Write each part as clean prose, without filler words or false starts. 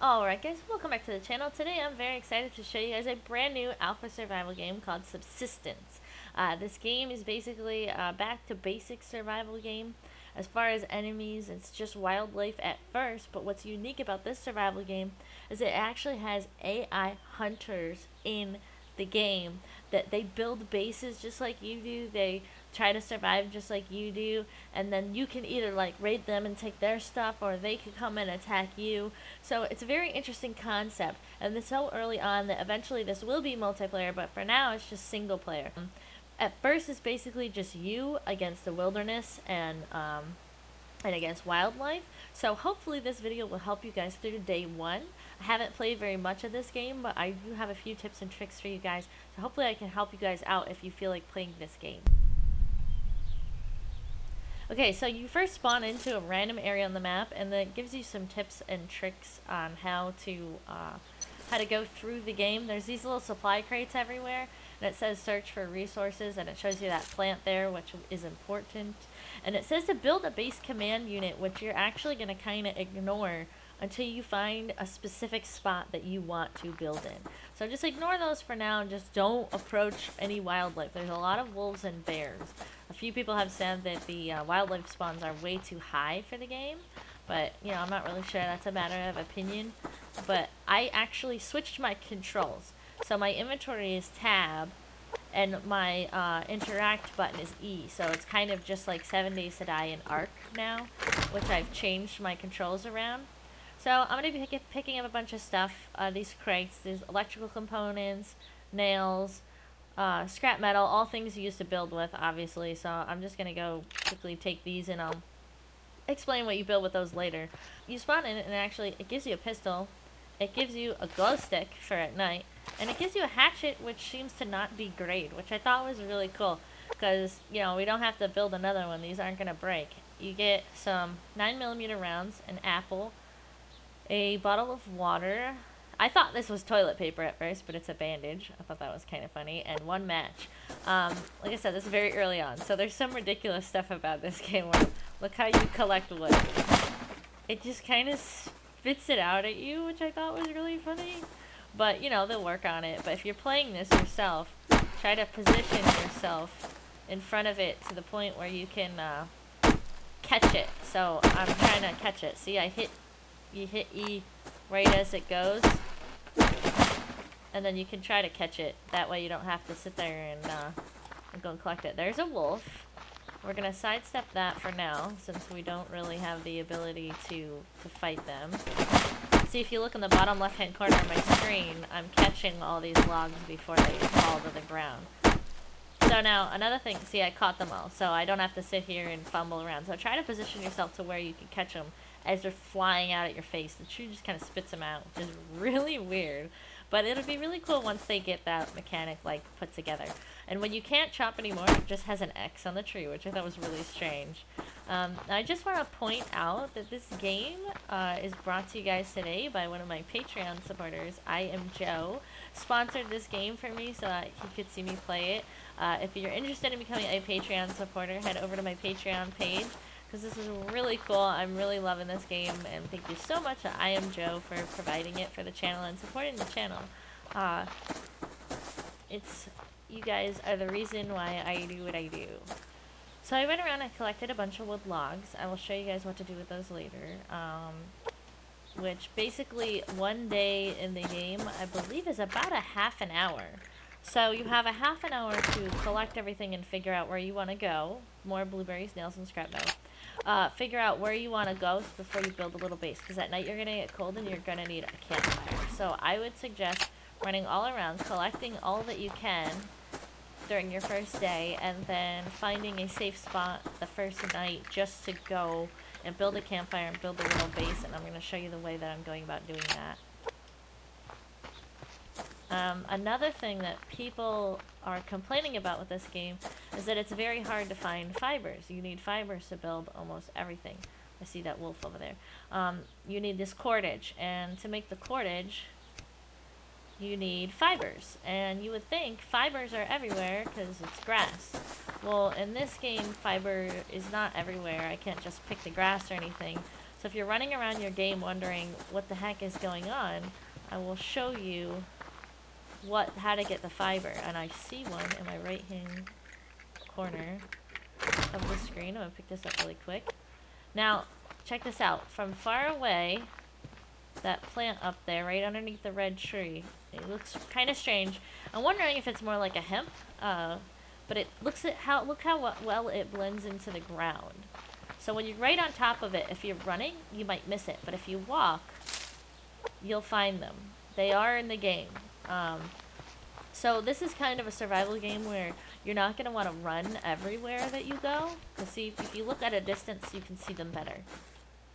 Alright guys, welcome back to the channel. Today I'm very excited to show you guys a brand new alpha survival game called Subsistence. This game is basically a back to basic survival game. As far as enemies, it's just wildlife at first, but what's unique about this survival game is it actually has AI hunters in the game that they build bases just like you do. They try to survive just like you do, and then you can either like raid them and take their stuff, or they could come and attack you. So it's a very interesting concept, and it's so early on that eventually this will be multiplayer, but for now it's just single player. At first it's basically just you against the wilderness and against wildlife. So hopefully this video will help you guys through day one. I haven't played very much of this game, but I do have a few tips and tricks for you guys. So hopefully I can help you guys out if you feel like playing this game. Okay, so you first spawn into a random area on the map, and then it gives you some tips and tricks on how to go through the game. There's these little supply crates everywhere, and it says search for resources, and it shows you that plant there, which is important. And it says to build a base command unit, which you're actually going to kind of ignore until you find a specific spot that you want to build in. So just ignore those for now, and just don't approach any wildlife. There's a lot of wolves and bears. A few people have said that the wildlife spawns are way too high for the game, but you know, I'm not really sure. That's a matter of opinion. But I actually switched my controls. So my inventory is tab, and my interact button is E. So it's kind of just like 7 Days to Die in Ark now, which I've changed my controls around. So I'm going to be picking up a bunch of stuff, these crates. There's electrical components, nails, scrap metal, all things you use to build with, obviously. So I'm just going to go quickly take these, and I'll explain what you build with those later. You spawn in it, and actually it gives you a pistol, it gives you a glow stick for at night, and it gives you a hatchet, which seems to not degrade, which I thought was really cool, because, you know, we don't have to build another one. These aren't going to break. You get some 9mm rounds, an apple, a bottle of water. I thought this was toilet paper at first, but it's a bandage. I thought that was kind of funny. And one match. Like I said, this is very early on, so there's some ridiculous stuff about this game where look how you collect wood. It just kind of spits it out at you, which I thought was really funny. But, you know, they'll work on it. But if you're playing this yourself, try to position yourself in front of it to the point where you can catch it. So I'm trying to catch it. See, you hit E right as it goes, and then you can try to catch it. That way you don't have to sit there and go and collect it. There's a wolf. We're going to sidestep that for now, since we don't really have the ability to fight them. See, if you look in the bottom left-hand corner of my screen, I'm catching all these logs before they fall to the ground. So now, another thing, see, I caught them all, so I don't have to sit here and fumble around. So try to position yourself to where you can catch them as they're flying out at your face. The tree just kind of spits them out, which is really weird. But it'll be really cool once they get that mechanic like put together. And when you can't chop anymore, it just has an X on the tree, which I thought was really strange. I just want to point out that this game is brought to you guys today by one of my Patreon supporters. I Am Joe sponsored this game for me so that he could see me play it. If you're interested in becoming a Patreon supporter, head over to my Patreon page, because this is really cool. I'm really loving this game, and thank you so much to I Am Joe for providing it for the channel and supporting the channel. You guys are the reason why I do what I do. So I went around and collected a bunch of wood logs. I will show you guys what to do with those later. Which basically one day in the game, I believe, is about a half an hour. So you have a half an hour to collect everything and figure out where you want to go. More blueberries, nails, and scrap metal. Figure out where you want to go before you build a little base, because at night you're going to get cold and you're going to need a campfire. So I would suggest running all around, collecting all that you can during your first day, and then finding a safe spot the first night just to go and build a campfire and build a little base, and I'm going to show you the way that I'm going about doing that. Another thing that people are complaining about with this game is that it's very hard to find fibers. You need fibers to build almost everything. I see that wolf over there. You need this cordage, and to make the cordage, you need fibers. And you would think fibers are everywhere because it's grass. Well, in this game, fiber is not everywhere. I can't just pick the grass or anything. So if you're running around your game wondering what the heck is going on, I will show you how to get the fiber. And I see one in my right hand corner of the screen. I'm gonna pick this up really quick. Now, check this out. From far away, that plant up there, right underneath the red tree, it looks kind of strange. I'm wondering if it's more like a hemp, but look how well it blends into the ground. So when you're right on top of it, if you're running, you might miss it, but if you walk, you'll find them. They are in the game. So this is kind of a survival game where you're not going to want to run everywhere that you go. Because see, if you look at a distance, you can see them better.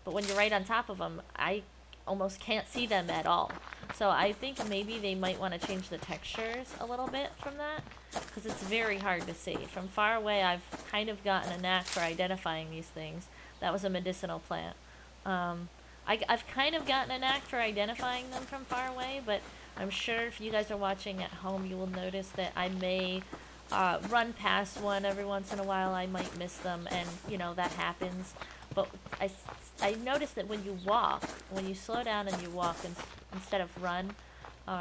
But when you're right on top of them, I almost can't see them at all. So I think maybe they might want to change the textures a little bit from that. Because it's very hard to see. From far away, I've kind of gotten a knack for identifying these things. That was a medicinal plant. I've kind of gotten a knack for identifying them from far away, but I'm sure if you guys are watching at home, you will notice that I may run past one every once in a while. I might miss them, and you know that happens. But I noticed that when you walk, when you slow down and you walk instead of run,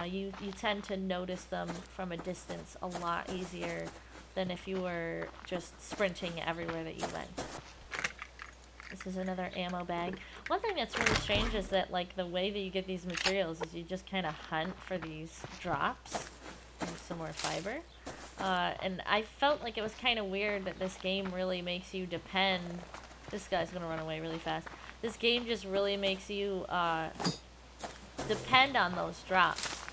you tend to notice them from a distance a lot easier than if you were just sprinting everywhere that you went. This is another ammo bag. One thing that's really strange is that, like, the way that you get these materials is you just kind of hunt for these drops. There's some more fiber. And I felt like it was kind of weird that this game really makes you depend. This guy's gonna run away really fast. This game just really makes you depend on those drops.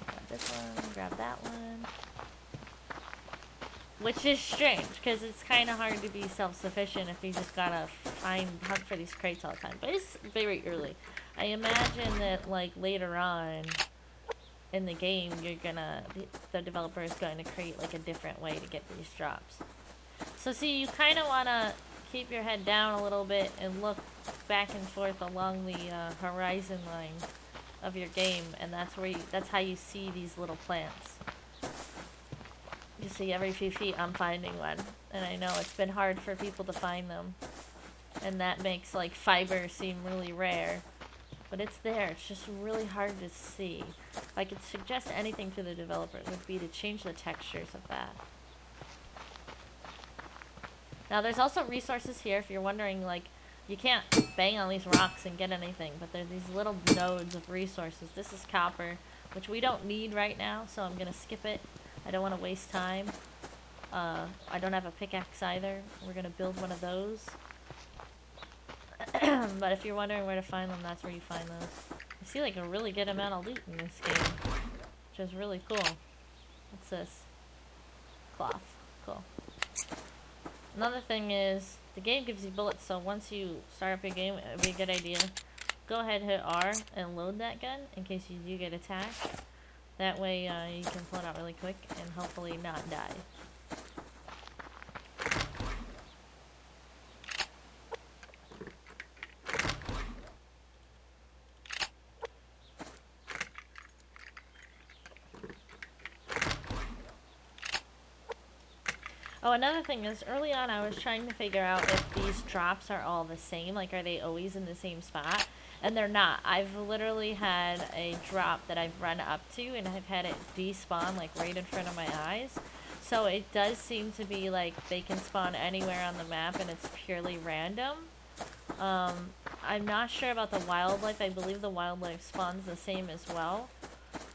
Grab this one, grab that one. Which is strange, because it's kind of hard to be self-sufficient if you just gotta hunt for these crates all the time. But it's very early. I imagine that, like, later on in the game, the developer is going to create, like, a different way to get these drops. So see, you kind of want to keep your head down a little bit and look back and forth along the horizon line of your game, and that's how you see these little plants. You see, every few feet I'm finding one, and I know it's been hard for people to find them, and that makes, like, fiber seem really rare, but it's there. It's just really hard to see. If I could suggest anything to the developer, it would be to change the textures of that. Now, there's also resources here if you're wondering, like, you can't bang on these rocks and get anything, but there's these little nodes of resources. This is copper, which we don't need right now, so I'm going to skip it. I don't want to waste time. I don't have a pickaxe either. We're going to build one of those. But if you're wondering where to find them, that's where you find those. I see, like, a really good amount of loot in this game, which is really cool. What's this? Cloth. Cool. Another thing is, the game gives you bullets, so once you start up your game, it would be a good idea. Go ahead, hit R, and load that gun in case you do get attacked. That way you can pull it out really quick and hopefully not die. Oh, another thing is, early on I was trying to figure out if these drops are all the same, like are they always in the same spot? And they're not. I've literally had a drop that I've run up to and I've had it despawn, like, right in front of my eyes. So it does seem to be like they can spawn anywhere on the map and it's purely random. I'm not sure about the wildlife. I believe the wildlife spawns the same as well.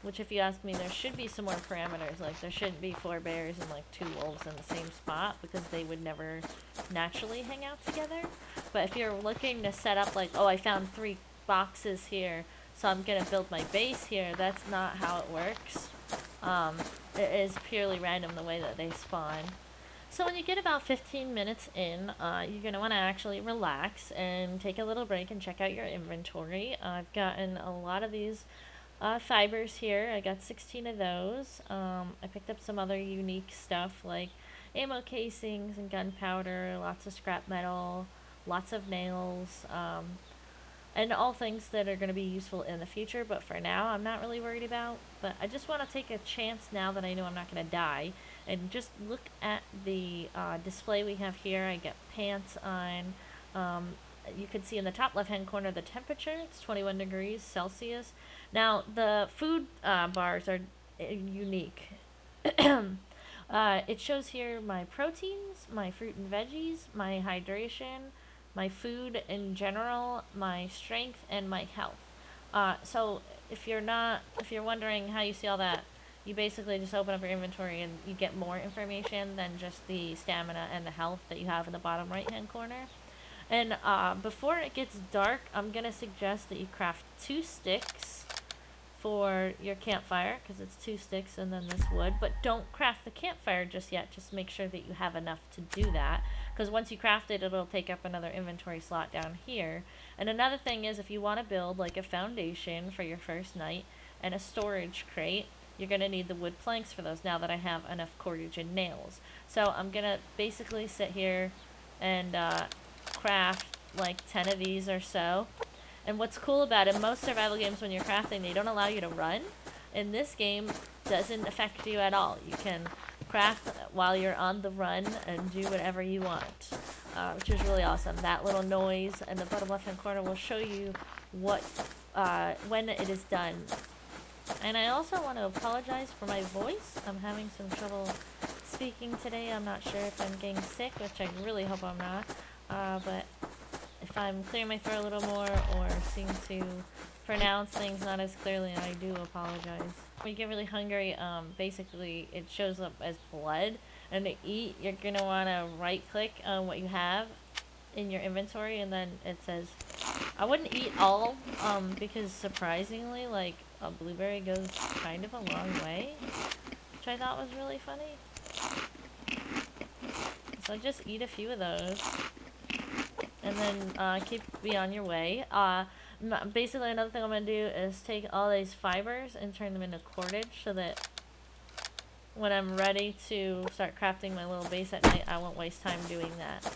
Which, if you ask me, there should be some more parameters. Like, there shouldn't be 4 bears and, like, 2 wolves in the same spot because they would never naturally hang out together. But if you're looking to set up, like, oh, I found 3 boxes here, so I'm going to build my base here, that's not how it works. It is purely random the way that they spawn. So when you get about 15 minutes in, you're going to want to actually relax and take a little break and check out your inventory. I've gotten a lot of these fibers here. I got 16 of those. I picked up some other unique stuff like ammo casings and gunpowder, lots of scrap metal, lots of nails, and all things that are going to be useful in the future, but for now I'm not really worried about. But I just want to take a chance now that I know I'm not going to die and just look at the display we have here. I got pants on, you can see in the top left-hand corner the temperature. It's 21 degrees Celsius. Now, the food bars are unique. It shows here my proteins, my fruit and veggies, my hydration, my food in general, my strength, and my health. So if you're wondering how you see all that, you basically just open up your inventory and you get more information than just the stamina and the health that you have in the bottom right hand corner. And before it gets dark, I'm gonna suggest that you craft 2 sticks for your campfire, because it's 2 sticks and then this wood. But don't craft the campfire just yet. Just make sure that you have enough to do that, because once you craft it, it'll take up another inventory slot down here. And another thing is, if you want to build like a foundation for your first night and a storage crate, you're going to need the wood planks for those, now that I have enough cordage and nails. So I'm going to basically sit here and craft like 10 of these or so. And what's cool about it, most survival games when you're crafting, they don't allow you to run. In this game, doesn't affect you at all. You can craft while you're on the run and do whatever you want, which is really awesome. That little noise in the bottom left-hand corner will show you what when it is done. And I also want to apologize for my voice. I'm having some trouble speaking today. I'm not sure if I'm getting sick, which I really hope I'm not. But if I'm clearing my throat a little more or seem to pronounce things not as clearly, I do apologize. When you get really hungry, basically it shows up as blood. And to eat, you're going to want to right-click on what you have in your inventory, and then it says, I wouldn't eat all, because surprisingly, like, a blueberry goes kind of a long way, which I thought was really funny. So just eat a few of those, and then keep be on your way. Basically, another thing I'm going to do is take all these fibers and turn them into cordage, so that when I'm ready to start crafting my little base at night, I won't waste time doing that.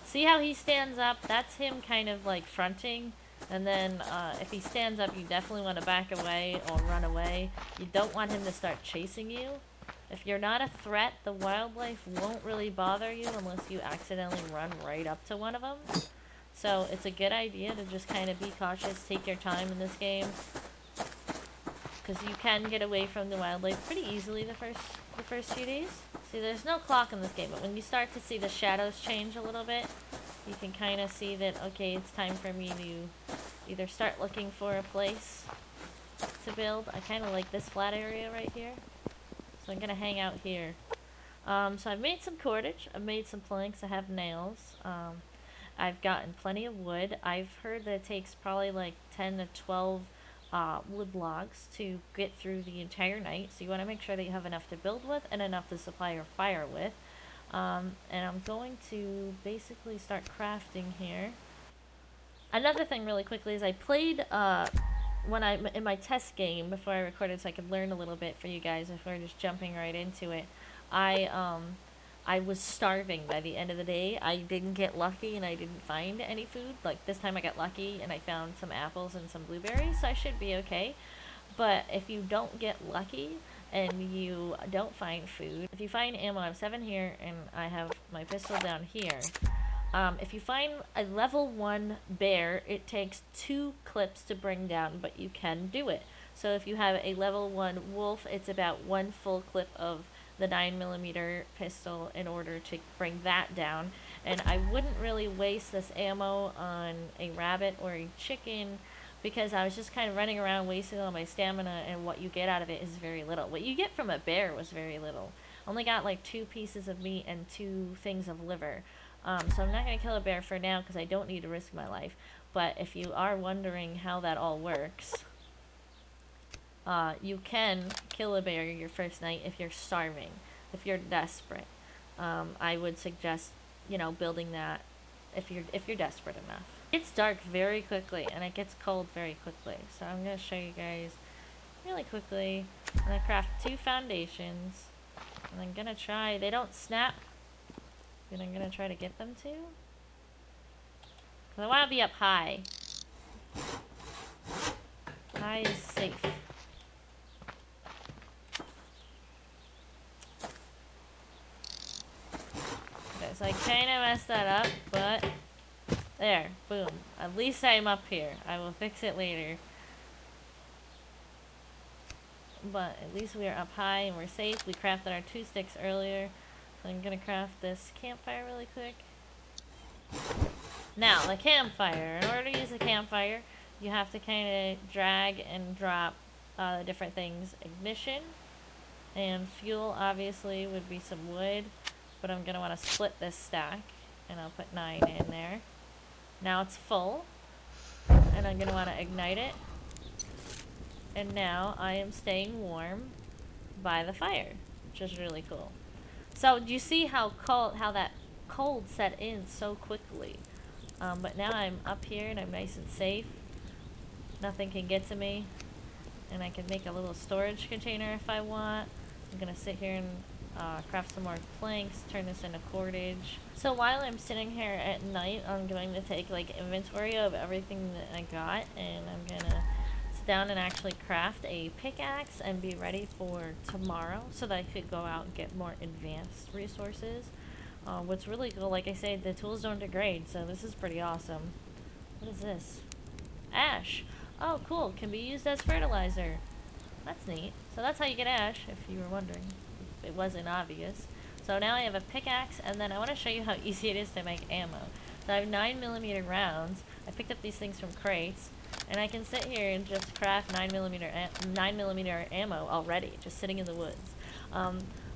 See how he stands up? That's him kind of like fronting. And then if he stands up, you definitely want to back away or run away. You don't want him to start chasing you. If you're not a threat, the wildlife won't really bother you unless you accidentally run right up to one of them. So it's a good idea to just kind of be cautious, take your time in this game, because you can get away from the wildlife pretty easily the first few days. See, there's no clock in this game, but when you start to see the shadows change a little bit, you can kind of see that, okay, it's time for me to either start looking for a place to build. I kind of like this flat area right here, so I'm going to hang out here. So I've made some cordage, I've made some planks, I have nails, I've gotten plenty of wood. I've heard that it takes probably like 10 to 12 wood logs to get through the entire night, so you want to make sure that you have enough to build with and enough to supply your fire with. And I'm going to basically start crafting here. Another thing really quickly is I played when I'm in my test game before I recorded, so I could learn a little bit for you guys if we're just jumping right into it. I was starving by the end of the day. I didn't get lucky and I didn't find any food. Like this time I got lucky and I found some apples and some blueberries, so I should be okay. But if you don't get lucky and you don't find food, if you find ammo, I have 7 here and I have my pistol down here. If you find a level 1 bear, it takes 2 clips to bring down, but you can do it. So if you have a level 1 wolf, it's about 1 full clip of the 9mm pistol in order to bring that down. And I wouldn't really waste this ammo on a rabbit or a chicken, because I was just kind of running around wasting all my stamina, and what you get out of it is very little. What you get from a bear was very little. Only got like 2 pieces of meat and 2 things of liver. So I'm not going to kill a bear for now because I don't need to risk my life. But if you are wondering how that all works, you can kill a bear your first night if you're starving, if you're desperate. I would suggest, building that if you're desperate enough. It's dark very quickly and it gets cold very quickly. So I'm going to show you guys really quickly. I'm going to craft 2 foundations. And I'm going to try, they don't snap, but I'm going to try to get them to. Because I want to be up high. High is safe. So I kind of messed that up, but there, boom. At least I'm up here. I will fix it later. But at least we are up high and we're safe. We crafted our 2 sticks earlier. So I'm gonna craft this campfire really quick. Now, the campfire. In order to use the campfire, you have to kind of drag and drop different things. Ignition and fuel, obviously, would be some wood. But I'm gonna want to split this stack. And I'll put 9 in there. Now it's full. And I'm gonna want to ignite it. And now I am staying warm by the fire, which is really cool. So do you see how that cold set in so quickly? But now I'm up here and I'm nice and safe. Nothing can get to me. And I can make a little storage container if I want. I'm gonna sit here and craft some more planks, turn this into cordage. So while I'm sitting here at night, I'm going to take like inventory of everything that I got, and I'm gonna down and actually craft a pickaxe and be ready for tomorrow so that I could go out and get more advanced resources. What's really cool, like I say, the tools don't degrade, so this is pretty awesome. What is this? Ash. Oh, cool. Can be used as fertilizer. That's neat. So that's how you get ash, if you were wondering. If it wasn't obvious. So now I have a pickaxe, and then I want to show you how easy it is to make ammo. So I have 9mm rounds. I picked up these things from crates. And I can sit here and just craft 9mm ammo already, just sitting in the woods.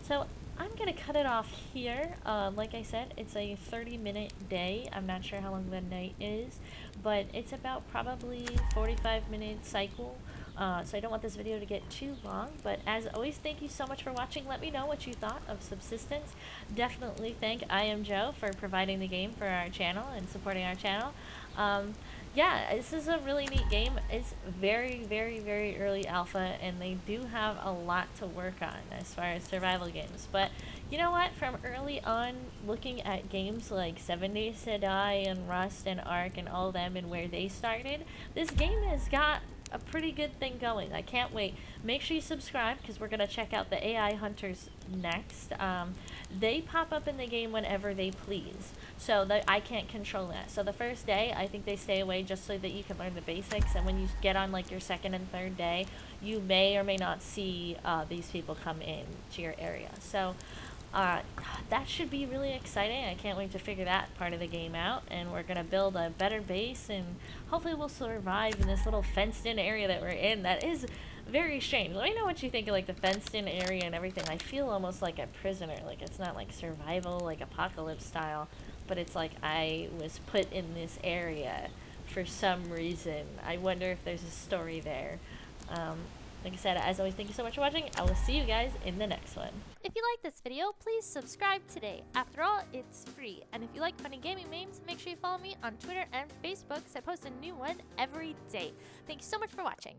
So I'm going to cut it off here. Like I said, it's a 30-minute day. I'm not sure how long the night is, but it's about probably 45-minute cycle. So I don't want this video to get too long, but as always, thank you so much for watching. Let me know what you thought of Subsistence. Definitely thank I Am Joe for providing the game for our channel and supporting our channel. Yeah, this is a really neat game. It's very, very, very early alpha, and they do have a lot to work on as far as survival games. But you know what? From early on, looking at games like 7 Days to Die and Rust and Ark and all of them and where they started, this game has got a pretty good thing going. I can't wait. Make sure you subscribe because we're going to check out the AI hunters next. They pop up in the game whenever they please, so that I can't control that. So the first day, I think they stay away just so that you can learn the basics, and when you get on like your second and third day, you may or may not see these people come in to your area. So that should be really exciting. I can't wait to figure that part of the game out, and we're gonna build a better base, and hopefully we'll survive in this little fenced-in area that we're in. That is very strange. Let me know what you think of like the fenced-in area and everything. I feel almost like a prisoner. Like it's not like survival, like apocalypse style, but it's like I was put in this area for some reason. I wonder if there's a story there. Like I said, as always, thank you so much for watching. I will see you guys in the next one. If you like this video, please subscribe today. After all, it's free. And if you like funny gaming memes, make sure you follow me on Twitter and Facebook because I post a new one every day. Thank you so much for watching.